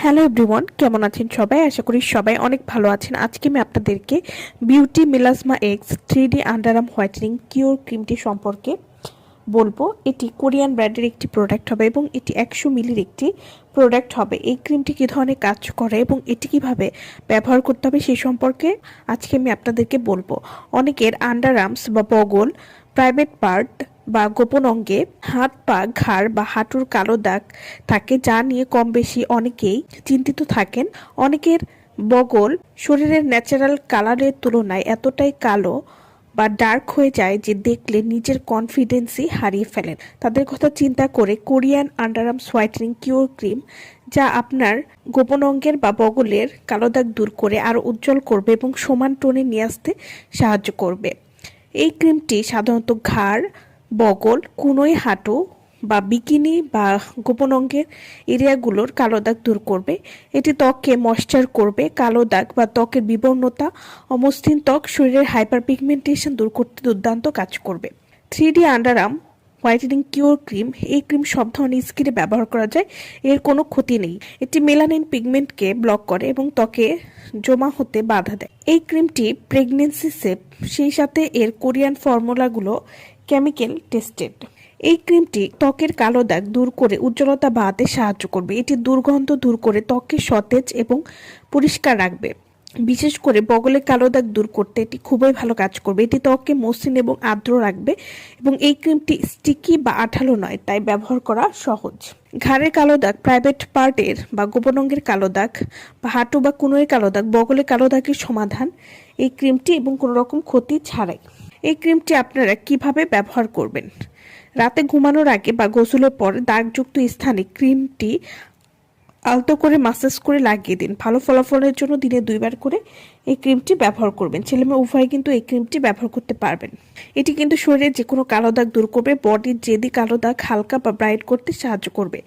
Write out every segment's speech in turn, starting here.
Hello everyone, কেমন আছেন সবাই? আশা করি সবাই অনেক ভালো আছেন। আজকে আমি আপনাদেরকে beauty melasma X 3D under whitening cure ক্রিমটি সম্পর্কে বলবো। এটি কোরিয়ান ব্র্যান্ডের একটি প্রোডাক্ট হবে এবং এটি 100 মিলির একটি প্রোডাক্ট হবে। এই ক্রিমটি কী ধরনের কাজ করে এবং এটি কিভাবে ব্যবহার করতে হবে সে সম্পর্কে আজকে আমি আপনাদেরকে বলবো। অনেকের আন্ডার আর্মস বা বগল, প্রাইভেট পার্ট বা গোপন অঙ্গে, হাত পা, ঘাড় বা হাঁটুর কালো দাগ থাকে, যা নিয়ে কম বেশি অনেকেই চিন্তিত থাকেন। অনেকের বগল শরীরের ন্যাচারাল কালারের তুলনায় এতটাই কালো বা ডার্ক হয়ে যায় যে দেখলে নিজের কনফিডেন্সই হারিয়ে ফেলেন। তাদের কথা চিন্তা করে Korean underarms whitening cure cream, যা আপনার গোপন অঙ্গের বা বগলের কালো দাগ দূর করে আরও উজ্জ্বল করবে এবং সমান টোনে নিয়ে আসতে সাহায্য করবে। এই ক্রিমটি সাধারণত ঘাড়, বগল, কনুই, হাঁটু বা বিকিনি বা গোপন অঙ্গের এরিয়াগুলোর কালো দাগ দূর করবে। এটি ত্বককে ময়েশ্চার করবে, কালো দাগ বা ত্বকের বিবর্ণতা, অমসৃণ ত্বক, শরীরের হাইপার পিগমেন্টেশন দূর করতে দুর্দান্ত কাজ করবে। 3D underarm whitening cure cream, এই ক্রিম সব ধরনের স্কিনে ব্যবহার করা যায়, এর কোনো ক্ষতি নেই। এটি মেলানিন পিগমেন্টকে ব্লক করে এবং ত্বকে জমা হতে বাধা দেয়। এই ক্রিমটি প্রেগনেন্সি সেফ, সেই সাথে এর কোরিয়ান ফর্মুলাগুলো কেমিক্যাল টেস্টেড। এই ক্রিমটি ত্বকের কালো দাগ দূর করে উজ্জ্বলতা বাড়াতে সাহায্য করবে। এটি দুর্গন্ধ দূর করে ত্বককে সতেজ এবং পরিষ্কার রাখবে। বিশেষ করে বগলের কালো দাগ দূর করতে এটি খুবই ভালো কাজ করবে। এটি ত্বককে মসৃণ এবং আর্দ্র রাখবে এবং এই ক্রিমটি স্টিকি বা আঠালো নয়, তাই ব্যবহার করা সহজ। ঘাড়ের কালো দাগ, প্রাইভেট পার্টের বা গোপন অঙ্গের কালো দাগ বা হাঁটু বা কনুইয়ের কালো দাগ, বগলের কালো দাগের সমাধান এই ক্রিমটি এবং কোনো রকম ক্ষতি ছাড়াই। এই ক্রিমটি আপনারা কিভাবে ব্যবহার করবেন? রাতে ঘুমানোর আগে বা গোসলের পর দাগযুক্ত স্থানে ক্রিমটি আলতো করে মাসাজ করে লাগিয়ে দিন। ভালো ফলাফলের জন্য দিনে 2বার করে এই ক্রিমটি ব্যবহার করবেন। ছেলেমেয়ে উভয় কিন্তু এই ক্রিমটি ব্যবহার করতে পারবেন। এটি কিন্তু শরীরে যে কোনো কালো দাগ দূর করবে, বডির জেদি কালো দাগ হালকা বা ব্রাইট করতে সাহায্য করবে।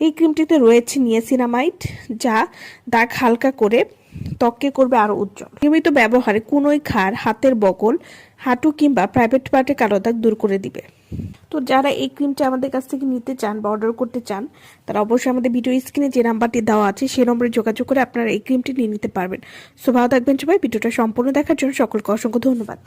এই ক্রিমটিতে রয়েছে নিয়াসিনামাইড, যা দাগ হালকা করে ত্বককে করবে আরও উজ্জ্বল। নিয়মিত ব্যবহারে কনুই, ঘাড়, হাতের বগল, হাঁটু কিংবা প্রাইভেট পার্টে কালো দাগ দূর করে দিবে। তো যারা এই ক্রিমটা আমাদের কাছ থেকে নিতে চান বা অর্ডার করতে চান, তারা অবশ্যই আমাদের ভিডিও স্ক্রিনে যে নাম্বারটি দেওয়া আছে সেই নম্বরে যোগাযোগ করে আপনারা এই ক্রিমটি নিয়ে নিতে পারবেন। সো ভালো থাকবেন সবাই। ভিডিওটা সম্পূর্ণ দেখার জন্য সকলকে অসংখ্য ধন্যবাদ।